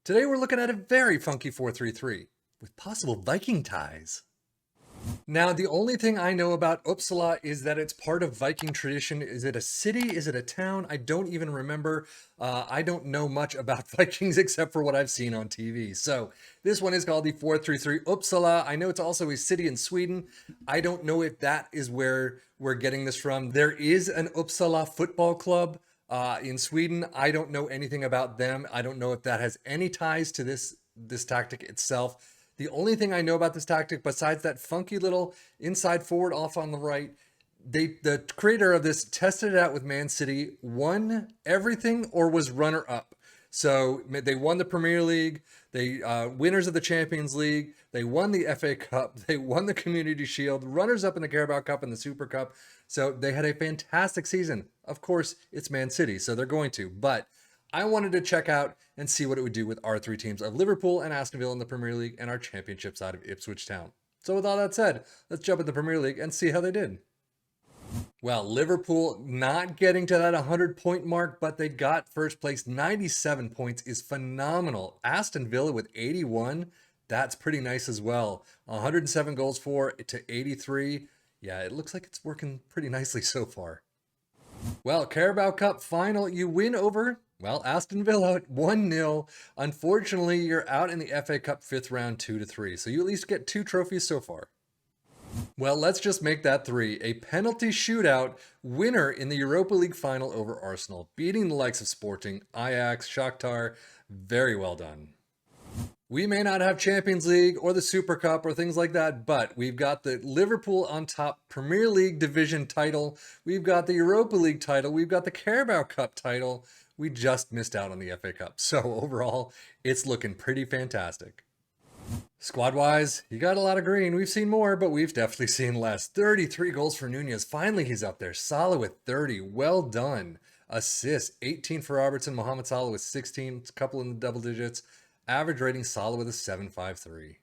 Today we're looking at a very funky 4-3-3 with possible Viking ties. Now, the only thing I know about Uppsala is that it's part of Viking tradition. Is it a city? Is it a town? I don't even remember. I don't know much about Vikings except for what I've seen on TV. So this one is called the 4-3-3 Uppsala. I know it's also a city in Sweden. I don't know if that is where we're getting this from. There is an Uppsala football club in Sweden. I don't know anything about them. I don't know if that has any ties to this tactic itself. The only thing I know about this tactic, besides that funky little inside forward off on the right, the creator of this tested it out with Man City, won everything or was runner up. So they won the Premier League, they winners of the Champions League, they won the FA Cup, they won the Community Shield, runners up in the Carabao Cup and the Super Cup. So they had a fantastic season. Of course, it's Man City, so they're going to, but I wanted to check out and see what it would do with our three teams of Liverpool and Aston Villa in the Premier League and our championship side of Ipswich Town. So with all that said, let's jump in the Premier League and see how they did. Well, Liverpool not getting to that 100-point mark, but they got first place. 97 points is phenomenal. Aston Villa with 81, that's pretty nice as well. 107 goals for to 83. Yeah, it looks like it's working pretty nicely so far. Well, Carabao Cup final, you win over, well, Aston Villa 1-0. Unfortunately, you're out in the FA Cup 5th round 2-3. So you at least get 2 trophies so far. Well, let's just make that 3. A penalty shootout winner in the Europa League final over Arsenal, beating the likes of Sporting, Ajax, Shakhtar. Very well done. We may not have Champions League or the Super Cup or things like that, but we've got the Liverpool on top Premier League division title. We've got the Europa League title. We've got the Carabao Cup title. We just missed out on the FA Cup. So overall, it's looking pretty fantastic. Squad-wise, you got a lot of green. We've seen more, but we've definitely seen less. 33 goals for Nunez. Finally, he's up there. Salah with 30. Well done. Assists, 18 for Robertson. Mohamed Salah with 16. A couple in the double digits. Average rating, Salah with a 7.53.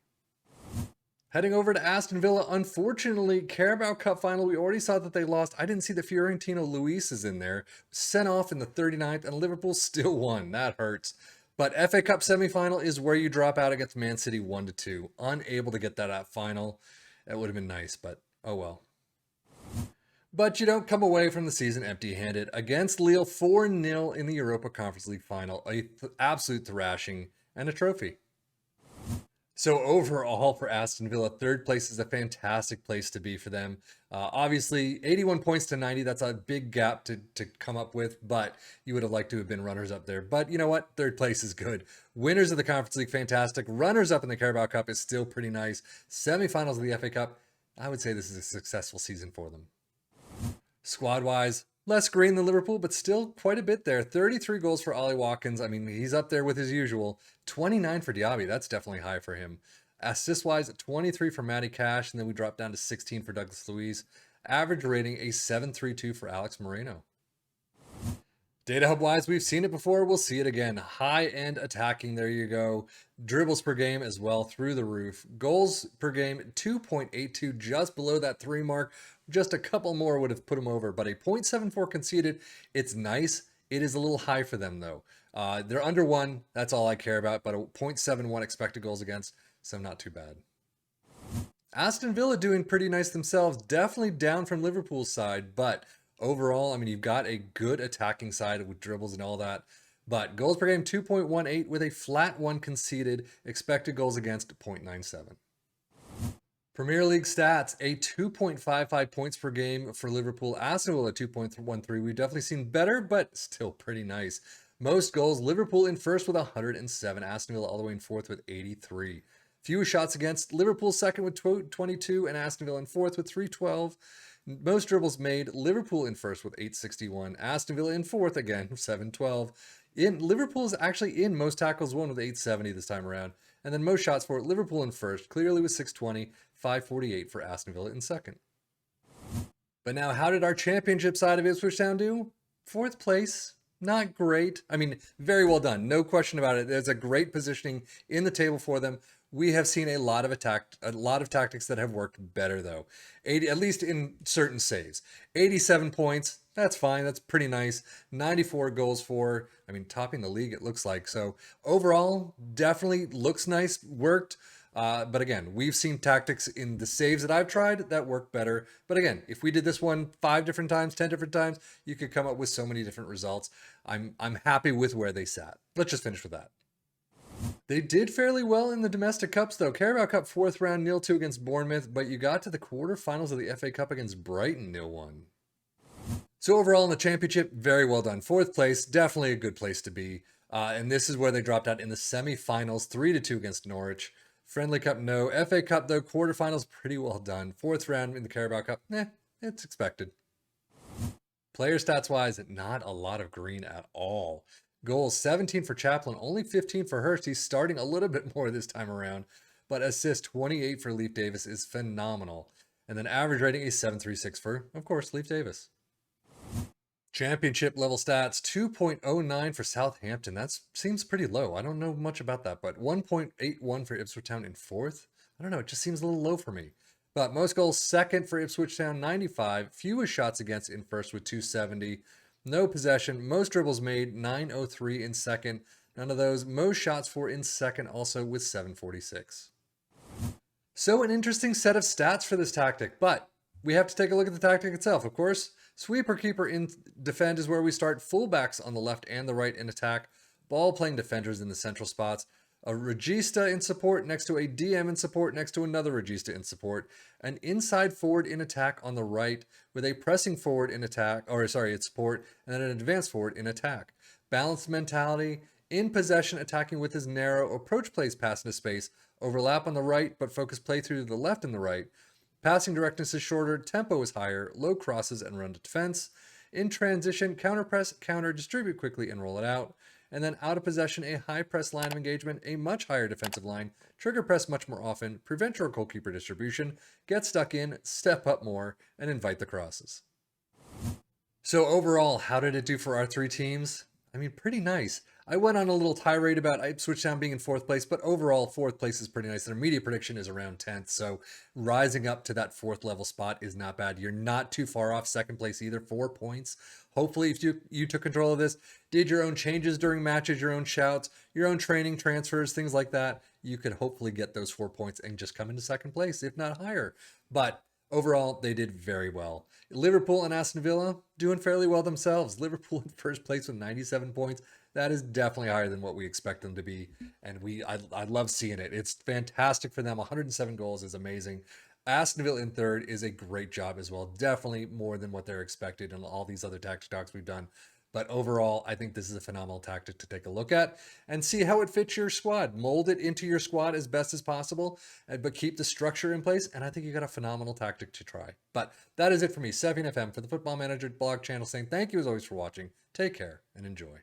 Heading over to Aston Villa, unfortunately, Carabao Cup final, we already saw that they lost. I didn't see the Fiorentino Luis is in there. Sent off in the 39th, and Liverpool still won. That hurts. But FA Cup semifinal is where you drop out against Man City 1-2. Unable to get that at final. That would have been nice, but oh well. But you don't come away from the season empty-handed. Against Lille, 4-0 in the Europa Conference League final. Absolute thrashing and a trophy. So overall for Aston Villa, 3rd place is a fantastic place to be for them. Obviously, 81 points to 90, that's a big gap to come up with, but you would have liked to have been runners up there. But you know what? 3rd place is good. Winners of the Conference League, fantastic. Runners up in the Carabao Cup is still pretty nice. Semifinals of the FA Cup, I would say this is a successful season for them. Squad-wise, less green than Liverpool, but still quite a bit there. 33 goals for Ollie Watkins. I mean, he's up there with his usual. 29 for Diaby. That's definitely high for him. Assist-wise, 23 for Matty Cash, and then we drop down to 16 for Douglas Luiz. Average rating, a 7.32 for Alex Moreno. Data Hub-wise, we've seen it before. We'll see it again. High-end attacking. There you go. Dribbles per game as well, through the roof. Goals per game, 2.82, just below that 3 mark. Just a couple more would have put him over, but a 0.74 conceded. It's nice. It is a little high for them, though. They're under 1. That's all I care about, but a 0.71 expected goals against, so not too bad. Aston Villa doing pretty nice themselves. Definitely down from Liverpool's side, but overall, I mean, you've got a good attacking side with dribbles and all that. But goals per game, 2.18 with a flat 1 conceded. Expected goals against, 0.97. Premier League stats, a 2.55 points per game for Liverpool. Aston Villa, 2.13. We've definitely seen better, but still pretty nice. Most goals, Liverpool in first with 107. Aston Villa all the way in 4th with 83. Fewest shots against, Liverpool second with 22, and Aston Villa in 4th with 312. Most dribbles made, Liverpool in first with 861. Aston Villa in 4th, again, 712. Liverpool is actually in most tackles won with 870 this time around. And then most shots for Liverpool in first, clearly with 620, 548 for Aston Villa in 2nd. But now, how did our championship side of Ipswich Town do? 4th place. Not great. I mean, very well done. No question about it. There's a great positioning in the table for them. We have seen a lot of tactics that have worked better though. 80, at least in certain saves. 87 points. That's fine. That's pretty nice. 94 goals for, I mean, topping the league, it looks like. So overall, definitely looks nice, worked. But again, we've seen tactics in the saves that I've tried that work better. But again, if we did this one 5 different times, 10 different times, you could come up with so many different results. I'm happy with where they sat. Let's just finish with that. They did fairly well in the domestic cups, though. Carabao Cup 4th round 0-2 against Bournemouth, but you got to the quarterfinals of the FA Cup against Brighton 0-1. So overall in the championship, very well done. 4th place, definitely a good place to be. And this is where they dropped out in the semi-finals, 3-2 against Norwich. Friendly Cup, no. FA Cup, though, quarterfinals, pretty well done. 4th round in the Carabao Cup, it's expected. Player stats-wise, not a lot of green at all. Goals, 17 for Chaplin, only 15 for Hurst. He's starting a little bit more this time around. But assist, 28 for Leif Davis is phenomenal. And then average rating is 7.36 for, of course, Leif Davis. Championship level stats, 2.09 for Southampton. That seems pretty low. I don't know much about that, but 1.81 for Ipswich Town in 4th. I don't know, it just seems a little low for me. But most goals, 2nd for Ipswich Town, 95. Fewest shots against in 1st with 270. No possession. Most dribbles made, 903 in 2nd. None of those. Most shots for in 2nd also with 746. So an interesting set of stats for this tactic, but we have to take a look at the tactic itself, of course. Sweeper keeper in defend is where we start. Fullbacks on the left and the right in attack. Ball playing defenders in the central spots. A regista in support next to a DM in support next to another regista in support. An inside forward in attack on the right with a pressing forward in attack, it's support, and then an advanced forward in attack. Balanced mentality, in possession, attacking with his narrow, approach plays pass into space, overlap on the right, but focus play through to the left and the right. Passing directness is shorter, tempo is higher, low crosses and run to defense. In transition, counter press, counter, distribute quickly and roll it out. And then out of possession, a high press line of engagement, a much higher defensive line, trigger press much more often, prevent your goalkeeper distribution, get stuck in, step up more, and invite the crosses. So overall, how did it do for our 3 teams? I mean, pretty nice. I went on a little tirade about Ipswich Town being in 4th place, but overall, 4th place is pretty nice. Their media prediction is around 10th, so rising up to that 4th level spot is not bad. You're not too far off 2nd place either, 4 points. Hopefully, if you took control of this, did your own changes during matches, your own shouts, your own training transfers, things like that, you could hopefully get those 4 points and just come into 2nd place, if not higher. But overall, they did very well. Liverpool and Aston Villa doing fairly well themselves. Liverpool in 1st place with 97 points. That is definitely higher than what we expect them to be. And I love seeing it. It's fantastic for them. 107 goals is amazing. Aston Villa in 3rd is a great job as well. Definitely more than what they're expected in all these other tactic talks we've done. But overall, I think this is a phenomenal tactic to take a look at and see how it fits your squad. Mold it into your squad as best as possible, but keep the structure in place. And I think you got a phenomenal tactic to try. But that is it for me, Sevian FM, for the Football Manager blog channel, saying thank you as always for watching. Take care and enjoy.